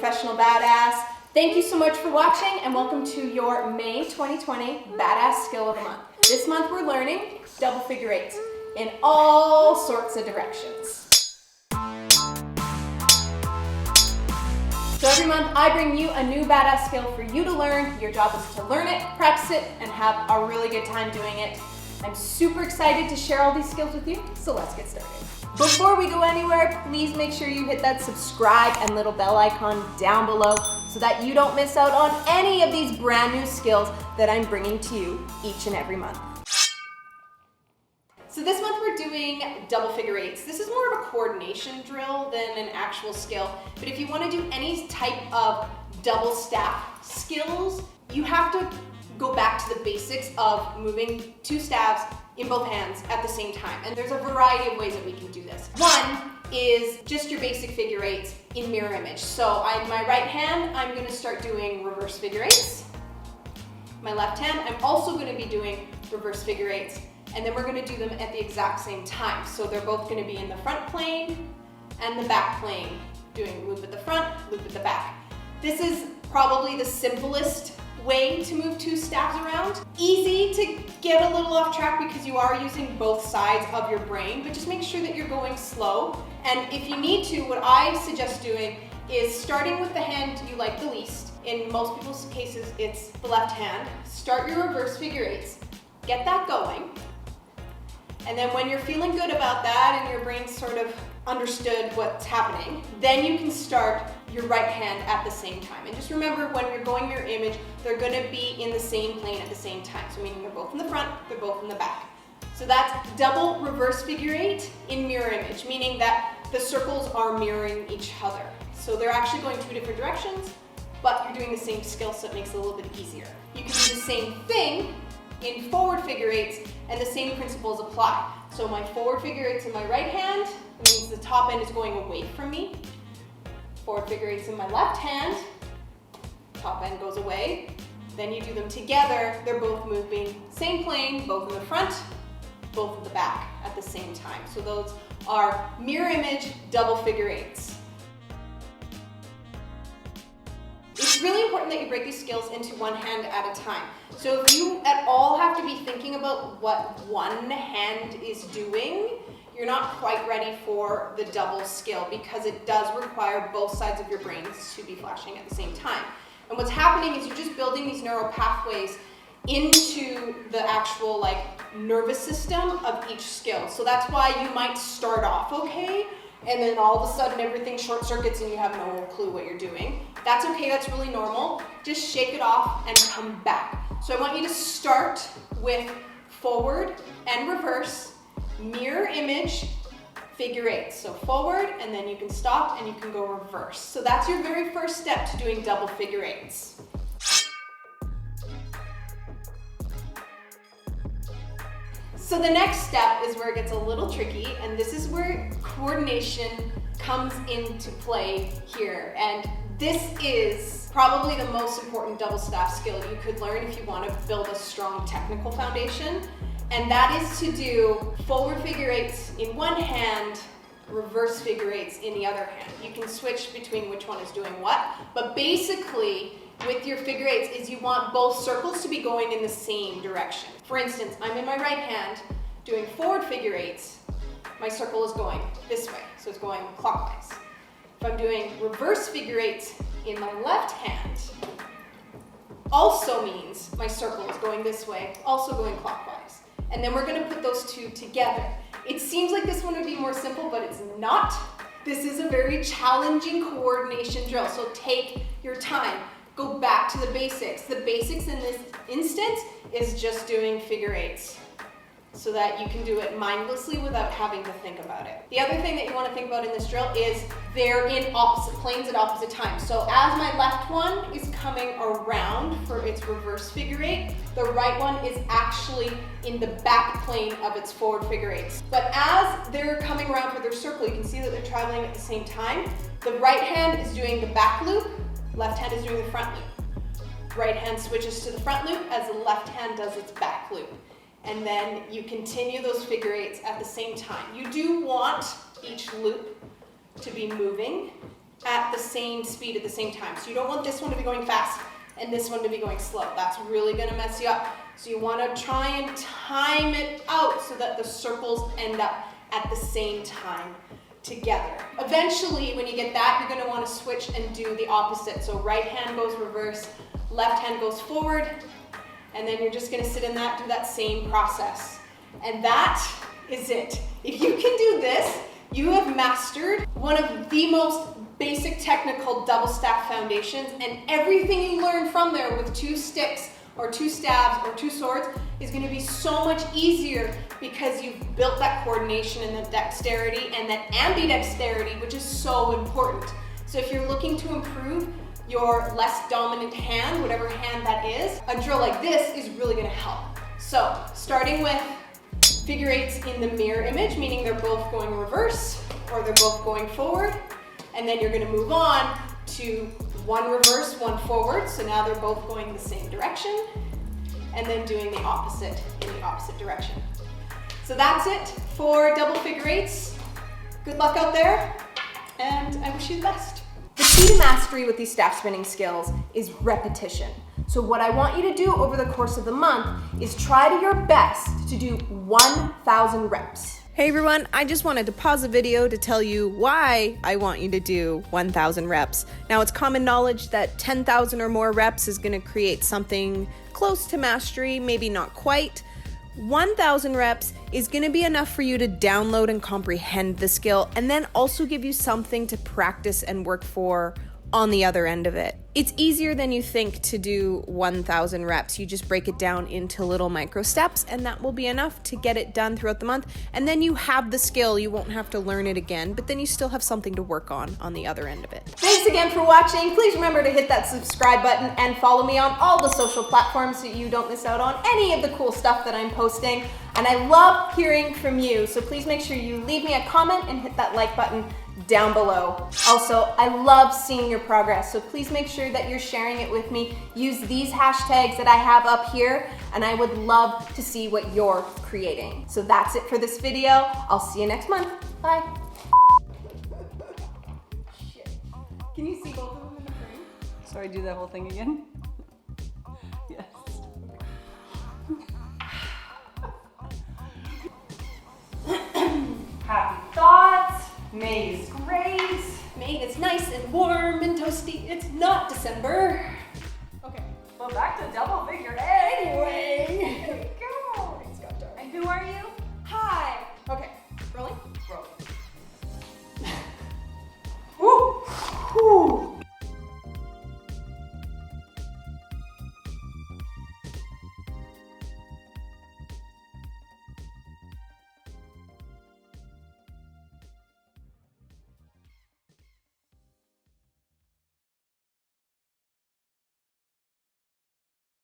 Professional badass. Thank you so much for watching and welcome to your May 2020 Badass Skill of the Month. This month we're learning double figure eights in all sorts of directions. So every month I bring you a new badass skill for you to learn. Your job is to learn it, practice it, and have a really good time doing it. I'm super excited to share all these skills with you, so let's get started. Before we go anywhere, please make sure you hit that subscribe and little bell icon down below so that you don't miss out on any of these brand new skills that I'm bringing to you each and every month. So this month we're doing double figure eights. This is more of a coordination drill than an actual skill, but if you want to do any type of double staff skills, you have to go back to the basics of moving two staves in both hands at the same time. And there's a variety of ways that we can do this. One is just your basic figure eights in mirror image. So on my right hand, I'm gonna start doing reverse figure eights. My left hand, I'm also gonna be doing reverse figure eights. And then we're gonna do them at the exact same time. So they're both gonna be in the front plane and the back plane, doing loop at the front, loop at the back. This is probably the simplest way to move two staves around. Easy to get a little off track because you are using both sides of your brain, but just make sure that you're going slow. And if you need to, what I suggest doing is starting with the hand you like the least. In most people's cases, it's the left hand. Start your reverse figure eights. Get that going. And then when you're feeling good about that and your brain sort of understood what's happening, then you can start your right hand at the same time. And just remember, when you're going mirror image, they're gonna be in the same plane at the same time. So meaning they're both in the front, they're both in the back. So that's double reverse figure eight in mirror image, meaning that the circles are mirroring each other. So they're actually going two different directions, but you're doing the same skill, so it makes it a little bit easier. You can do the same thing in forward figure eights, and the same principles apply. So my forward figure eights in my right hand, it means the top end is going away from me. Forward figure eights in my left hand, top end goes away. Then you do them together, they're both moving same plane, both in the front, both in the back at the same time. So those are mirror image double figure eights. It's really important that you break these skills into one hand at a time. So if you at all have to be thinking about what one hand is doing, you're not quite ready for the double skill because it does require both sides of your brains to be flashing at the same time. And what's happening is you're just building these neural pathways into the actual nervous system of each skill. So that's why you might start off okay, and then all of a sudden everything short circuits and you have no clue what you're doing. That's okay, that's really normal. Just shake it off and come back. So I want you to start with forward and reverse, mirror image, figure eights. So forward, and then you can stop and you can go reverse. So that's your very first step to doing double figure eights. So the next step is where it gets a little tricky, and this is where coordination comes into play here. And this is probably the most important double staff skill you could learn if you want to build a strong technical foundation. And that is to do forward figure eights in one hand, reverse figure eights in the other hand. You can switch between which one is doing what, but basically with your figure eights is you want both circles to be going in the same direction. For instance, I'm in my right hand doing forward figure eights, my circle is going this way, so it's going clockwise. If I'm doing reverse figure eights in my left hand, also means my circle is going this way, also going clockwise. And then we're gonna put those two together. It seems like this one would be more simple, but it's not. This is a very challenging coordination drill, so take your time. Go back to the basics. The basics in this instance is just doing figure eights. so that you can do it mindlessly without having to think about it. The other thing that you want to think about in this drill is they're in opposite planes at opposite times. So as my left one is coming around for its reverse figure eight, the right one is actually in the back plane of its forward figure eights. But as they're coming around for their circle, you can see that they're traveling at the same time. The right hand is doing the back loop, left hand is doing the front loop. Right hand switches to the front loop as the left hand does its back loop. And then you continue those figure eights at the same time. You do want each loop to be moving at the same speed at the same time. So you don't want this one to be going fast and this one to be going slow. That's really gonna mess you up. So you wanna try and time it out so that the circles end up at the same time together. Eventually, when you get that, you're gonna wanna switch and do the opposite. So right hand goes reverse, left hand goes forward, and then you're just gonna sit in that, do that same process. And that is it. If you can do this, you have mastered one of the most basic technical double stack foundations, and everything you learn from there with 2 sticks or 2 stabs or 2 swords is gonna be so much easier because you've built that coordination and that dexterity and that ambidexterity, which is so important. So if you're looking to improve your less dominant hand, whatever hand that is, a drill like this is really gonna help. So, starting with figure eights in the mirror image, meaning they're both going reverse or they're both going forward, and then you're gonna move on to 1 reverse, 1 forward, so now they're both going the same direction, and then doing the opposite in the opposite direction. So that's it for double figure eights. Good luck out there, and I wish you the best. The key to mastery with these staff spinning skills is repetition. So what I want you to do over the course of the month is try to your best to do 1,000 reps. Hey everyone, I just wanted to pause the video to tell you why I want you to do 1,000 reps. Now it's common knowledge that 10,000 or more reps is gonna create something close to mastery, maybe not quite. 1,000 reps is going to be enough for you to download and comprehend the skill, and then also give you something to practice and work for on the other end of it. It's easier than you think to do 1,000 reps. You just break it down into little micro steps, and that will be enough to get it done throughout the month. And then you have the skill. You won't have to learn it again, but then you still have something to work on the other end of it. Thanks again for watching. Please remember to hit that subscribe button and follow me on all the social platforms so you don't miss out on any of the cool stuff that I'm posting. And I love hearing from you, so please make sure you leave me a comment and hit that like button down below. Also, I love seeing your progress, so please make sure that you're sharing it with me. Use these hashtags that I have up here, and I would love to see what you're creating. So that's it for this video. I'll see you next month. Bye. Shit. Can you see both of them in the frame? Sorry, do that whole thing again? Yes. Happy thoughts. May is great. May is nice and warm and toasty. It's not December. Okay. Well, back to double figure.